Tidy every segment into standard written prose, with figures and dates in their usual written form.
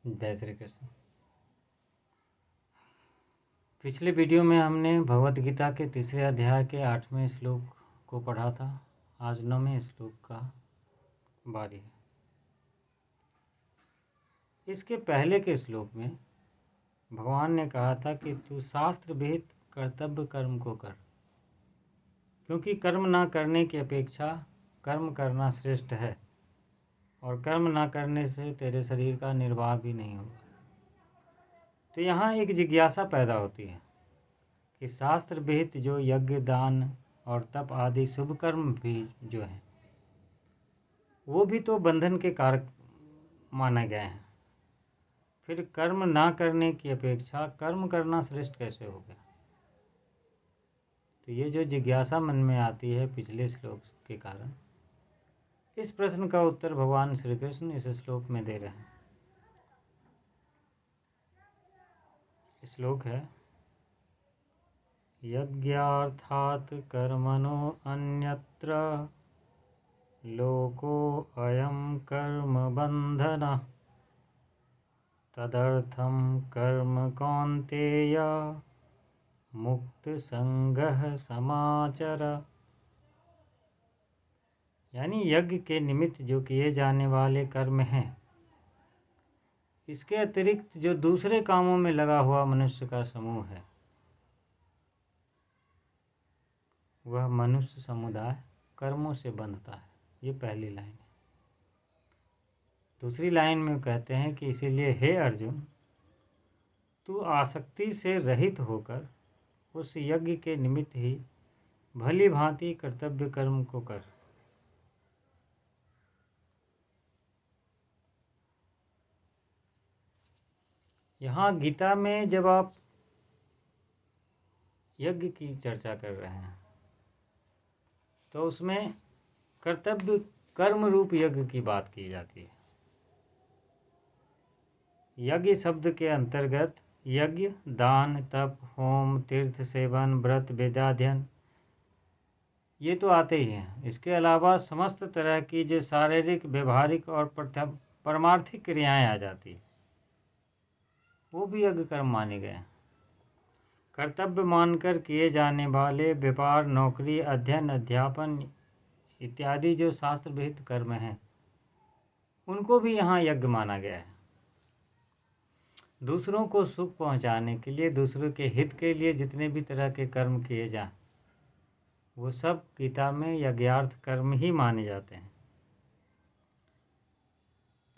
जय श्री कृष्ण। पिछले वीडियो में हमने भगवत गीता के तीसरे अध्याय के 8वें श्लोक को पढ़ा था। आज 9वें श्लोक का बारी है। इसके पहले के श्लोक में भगवान ने कहा था कि तू शास्त्र विहित कर्तव्य कर्म को कर, क्योंकि कर्म ना करने की अपेक्षा कर्म करना श्रेष्ठ है और कर्म ना करने से तेरे शरीर का निर्वाह भी नहीं होगा। तो यहाँ एक जिज्ञासा पैदा होती है कि शास्त्र विहित जो यज्ञ, दान और तप आदि शुभ कर्म भी जो हैं वो भी तो बंधन के कारक माने गए हैं। फिर कर्म ना करने की अपेक्षा कर्म करना श्रेष्ठ कैसे हो गया? तो ये जो जिज्ञासा मन में आती है पिछले श्लोक के कारण, इस प्रश्न का उत्तर भगवान श्री कृष्ण इस श्लोक में दे रहे हैं। श्लोक है, यज्ञार्थात् कर्मणो अन्यत्र लोको अयं कर्म बंधनः तदर्थं कर्म कौन्तेय मुक्त संगः समाचर। यानी यज्ञ के निमित्त जो किए जाने वाले कर्म हैं, इसके अतिरिक्त जो दूसरे कामों में लगा हुआ मनुष्य का समूह है, वह मनुष्य समुदाय कर्मों से बंधता है। ये पहली लाइन है। दूसरी लाइन में कहते हैं कि इसीलिए हे अर्जुन, तू आसक्ति से रहित होकर उस यज्ञ के निमित्त ही भली भांति कर्तव्य कर्म को कर। यहाँ गीता में जब आप यज्ञ की चर्चा कर रहे हैं तो उसमें कर्तव्य कर्म रूप यज्ञ की बात की जाती है। यज्ञ शब्द के अंतर्गत यज्ञ, दान, तप, होम, तीर्थ सेवन, व्रत, वेदाध्ययन ये तो आते ही हैं। इसके अलावा समस्त तरह की जो शारीरिक, व्यवहारिक और परमार्थिक क्रियाएं आ जाती हैं, वो भी यज्ञ कर्म माने गए हैं। कर्तव्य मानकर किए जाने वाले व्यापार, नौकरी, अध्ययन, अध्यापन इत्यादि जो शास्त्र विहित कर्म हैं, उनको भी यहाँ यज्ञ माना गया है। दूसरों को सुख पहुँचाने के लिए, दूसरों के हित के लिए जितने भी तरह के कर्म किए जाएं, वो सब गीता में यज्ञार्थ कर्म ही माने जाते हैं।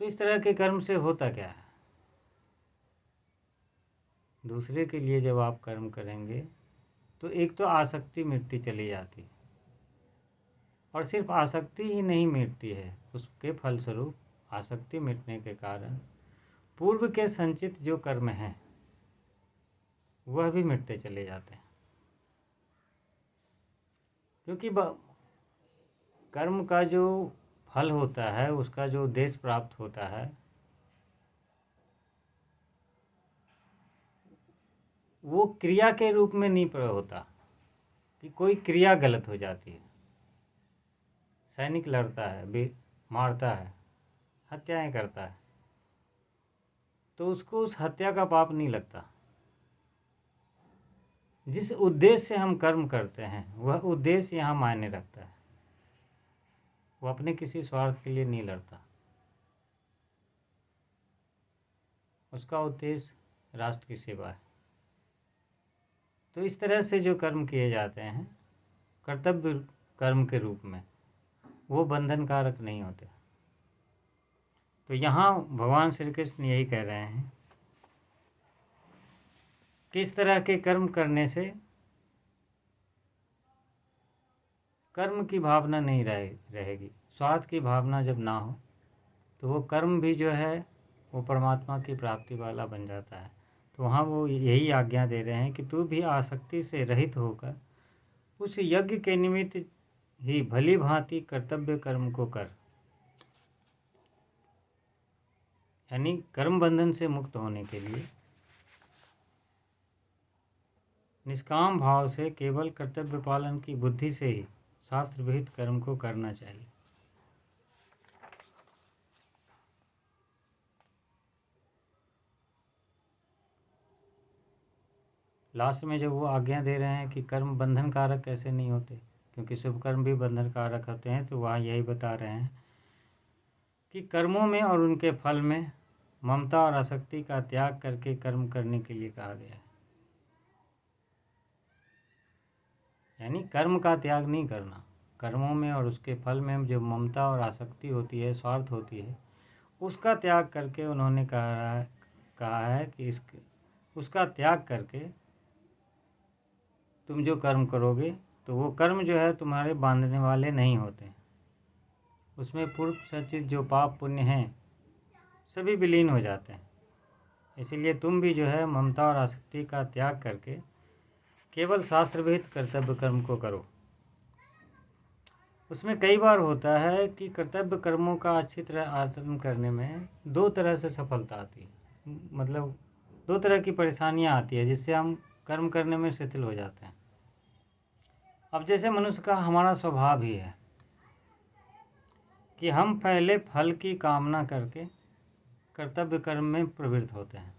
तो इस तरह के कर्म से होता क्या है? दूसरे के लिए जब आप कर्म करेंगे तो एक तो आसक्ति मिटती चली जाती है, और सिर्फ आसक्ति ही नहीं मिटती है, उसके फलस्वरूप आसक्ति मिटने के कारण पूर्व के संचित जो कर्म हैं वह भी मिटते चले जाते हैं। क्योंकि कर्म का जो फल होता है, उसका जो उद्देश्य प्राप्त होता है, वो क्रिया के रूप में नहीं प्रयोग होता कि कोई क्रिया गलत हो जाती है। सैनिक लड़ता है, मारता है, हत्याएं करता है, तो उसको उस हत्या का पाप नहीं लगता। जिस उद्देश्य से हम कर्म करते हैं वह उद्देश्य यहाँ मायने रखता है। वो अपने किसी स्वार्थ के लिए नहीं लड़ता, उसका उद्देश्य राष्ट्र की सेवा है। तो इस तरह से जो कर्म किए जाते हैं कर्तव्य कर्म के रूप में, वो बंधन कारक नहीं होते। तो यहाँ भगवान श्री कृष्ण यही कह रहे हैं कि इस तरह के कर्म करने से कर्म की भावना नहीं रहेगी। स्वार्थ की भावना जब ना हो तो वो कर्म भी जो है वो परमात्मा की प्राप्ति वाला बन जाता है। तो वहाँ वो यही आज्ञा दे रहे हैं कि तू भी आसक्ति से रहित होकर उस यज्ञ के निमित्त ही भली भांति कर्तव्य कर्म को कर। यानी कर्म बंधन से मुक्त होने के लिए निष्काम भाव से केवल कर्तव्य पालन की बुद्धि से ही शास्त्र विहित कर्म को करना चाहिए। लास्ट में जब वो आज्ञा दे रहे हैं कि कर्म बंधन कारक कैसे नहीं होते, क्योंकि शुभ कर्म भी बंधन कारक होते हैं, तो वहाँ यही बता रहे हैं कि कर्मों में और उनके फल में ममता और आसक्ति का त्याग करके कर्म करने के लिए कहा गया है। यानी कर्म का त्याग नहीं करना, कर्मों में और उसके फल में जो ममता और आसक्ति होती है, स्वार्थ होती है, उसका त्याग करके उन्होंने कहा है कि उसका त्याग करके तुम जो कर्म करोगे तो वो कर्म जो है तुम्हारे बांधने वाले नहीं होते, उसमें पूर्व संचित जो पाप पुण्य हैं सभी विलीन हो जाते हैं। इसीलिए तुम भी जो है ममता और आसक्ति का त्याग करके केवल शास्त्र विहित कर्तव्य कर्म को करो। उसमें कई बार होता है कि कर्तव्य कर्मों का अच्छी तरह आचरण करने में दो तरह से सफलता आती है, मतलब दो तरह की परेशानियां आती है जिससे हम कर्म करने में शिथिल हो जाते हैं। अब जैसे मनुष्य का हमारा स्वभाव ही है कि हम पहले फल की कामना करके कर्तव्य कर्म में प्रवृत्त होते हैं,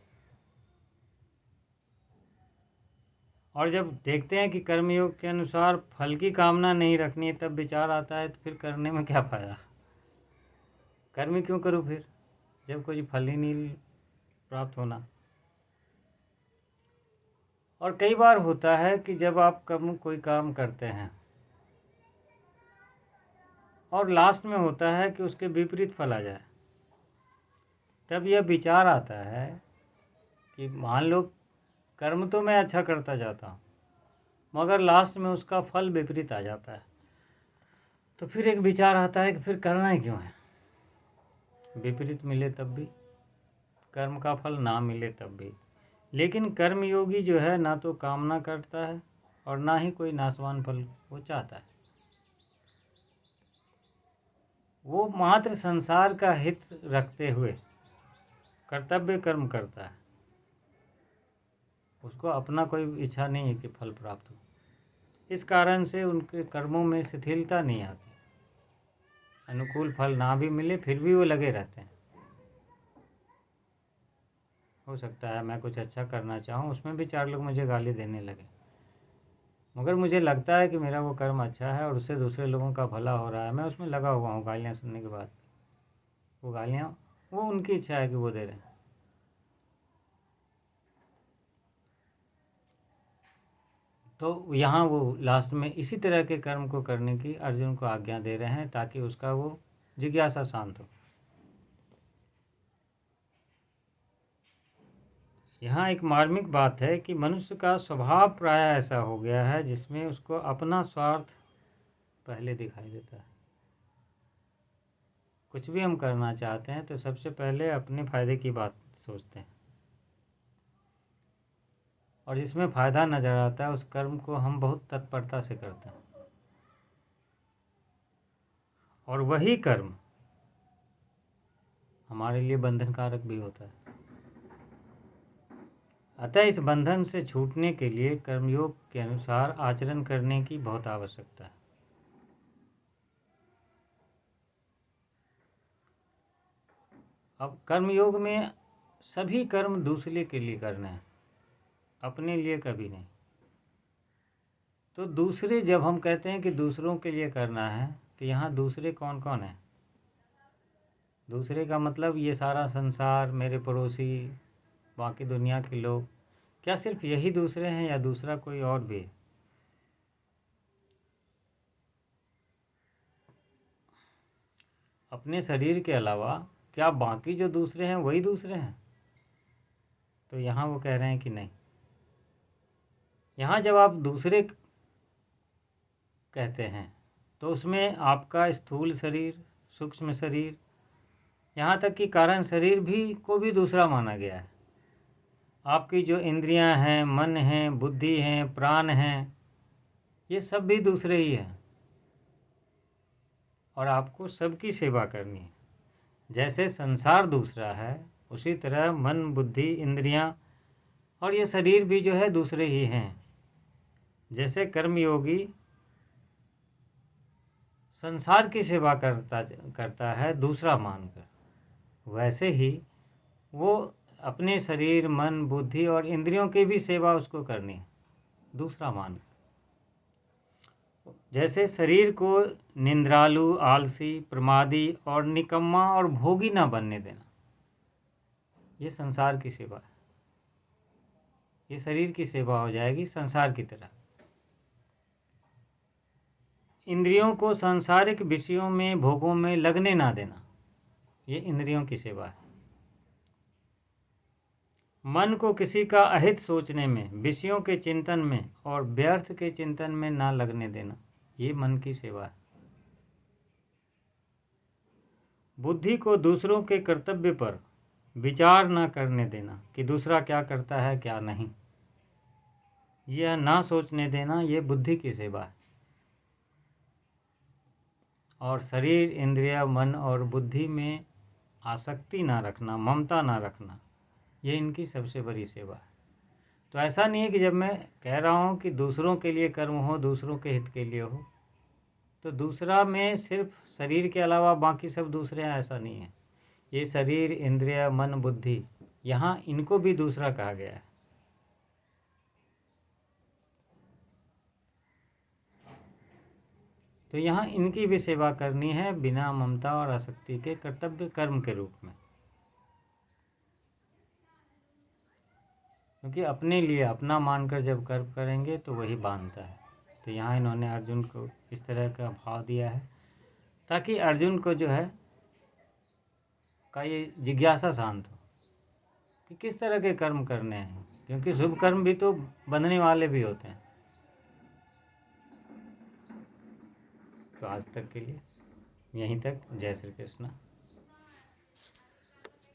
और जब देखते हैं कि कर्मयोग के अनुसार फल की कामना नहीं रखनी है, तब विचार आता है तो फिर करने में क्या फ़ायदा, कर्म ही क्यों करूँ फिर जब कोई फल ही नहीं प्राप्त होना। और कई बार होता है कि जब आप कोई काम करते हैं और लास्ट में होता है कि उसके विपरीत फल आ जाए, तब यह विचार आता है कि मान लो कर्म तो मैं अच्छा करता जाता हूँ मगर लास्ट में उसका फल विपरीत आ जाता है, तो फिर एक विचार आता है कि फिर करना ही क्यों है, विपरीत मिले तब भी, कर्म का फल ना मिले तब भी। लेकिन कर्मयोगी जो है ना तो कामना करता है और ना ही कोई नाशवान फल वो चाहता है, वो मात्र संसार का हित रखते हुए कर्तव्य कर्म करता है, उसको अपना कोई इच्छा नहीं है कि फल प्राप्त हो। इस कारण से उनके कर्मों में शिथिलता नहीं आती, अनुकूल फल ना भी मिले फिर भी वो लगे रहते हैं। हो सकता है मैं कुछ अच्छा करना चाहूँ, उसमें भी चार लोग मुझे गाली देने लगे, मगर मुझे लगता है कि मेरा वो कर्म अच्छा है और उससे दूसरे लोगों का भला हो रहा है, मैं उसमें लगा हुआ हूँ। गालियाँ सुनने के बाद वो गालियाँ वो उनकी इच्छा है कि वो दे रहे हैं। तो यहाँ वो लास्ट में इसी तरह के कर्म को करने की अर्जुन को आज्ञा दे रहे हैं ताकि उसका वो जिज्ञासा शांत हो। यहाँ एक मार्मिक बात है कि मनुष्य का स्वभाव प्राय ऐसा हो गया है जिसमें उसको अपना स्वार्थ पहले दिखाई देता है। कुछ भी हम करना चाहते हैं तो सबसे पहले अपने फ़ायदे की बात सोचते हैं, और जिसमें फ़ायदा नज़र आता है उस कर्म को हम बहुत तत्परता से करते हैं, और वही कर्म हमारे लिए बंधनकारक भी होता है। अतः इस बंधन से छूटने के लिए कर्मयोग के अनुसार आचरण करने की बहुत आवश्यकता है। अब कर्मयोग में सभी कर्म दूसरे के लिए करने हैं, अपने लिए कभी नहीं। तो दूसरे जब हम कहते हैं कि दूसरों के लिए करना है, तो यहाँ दूसरे कौन कौन है? दूसरे का मतलब ये सारा संसार, मेरे पड़ोसी, बाकी दुनिया के लोग। क्या सिर्फ यही दूसरे हैं या दूसरा कोई और भी है? अपने शरीर के अलावा क्या बाकी जो दूसरे हैं वही दूसरे हैं? तो यहाँ वो कह रहे हैं कि नहीं। यहाँ जब आप दूसरे कहते हैं तो उसमें आपका स्थूल शरीर, सूक्ष्म शरीर, यहाँ तक कि कारण शरीर भी दूसरा माना गया है। आपकी जो इंद्रियां हैं, मन हैं, बुद्धि हैं, प्राण हैं, ये सब भी दूसरे ही हैं, और आपको सबकी सेवा करनी है। जैसे संसार दूसरा है उसी तरह मन, बुद्धि, इंद्रियां और ये शरीर भी जो है दूसरे ही हैं। जैसे कर्मयोगी संसार की सेवा करता है दूसरा मानकर, वैसे ही वो अपने शरीर, मन, बुद्धि और इंद्रियों की भी सेवा उसको करनी है। दूसरा मान, जैसे शरीर को निंद्रालु, आलसी, प्रमादी और निकम्मा और भोगी ना बनने देना, ये संसार की सेवा है। ये शरीर की सेवा हो जाएगी संसार की तरह। इंद्रियों को सांसारिक विषयों में, भोगों में लगने ना देना, ये इंद्रियों की सेवा है। मन को किसी का अहित सोचने में, विषयों के चिंतन में और व्यर्थ के चिंतन में ना लगने देना, ये मन की सेवा है। बुद्धि को दूसरों के कर्तव्य पर विचार ना करने देना कि दूसरा क्या करता है क्या नहीं, यह ना सोचने देना, ये बुद्धि की सेवा है। और शरीर, इंद्रिय, मन और बुद्धि में आसक्ति ना रखना, ममता ना रखना, ये इनकी सबसे बड़ी सेवा है। तो ऐसा नहीं है कि जब मैं कह रहा हूँ कि दूसरों के लिए कर्म हो, दूसरों के हित के लिए हो, तो दूसरा में सिर्फ शरीर के अलावा बाकी सब दूसरे हैं, ऐसा नहीं है। ये शरीर, इंद्रिय, मन, बुद्धि, यहाँ इनको भी दूसरा कहा गया है। तो यहाँ इनकी भी सेवा करनी है बिना ममता और आसक्ति के, कर्तव्य कर्म के रूप में। क्योंकि अपने लिए अपना मानकर जब कर्म करेंगे तो वही बांधता है। तो यहाँ इन्होंने अर्जुन को इस तरह का भाव दिया है ताकि अर्जुन को जो है का ये जिज्ञासा शांत हो कि किस तरह के कर्म करने हैं, क्योंकि शुभ कर्म भी तो बंधने वाले भी होते हैं। तो आज तक के लिए यहीं तक। जय श्री कृष्ण।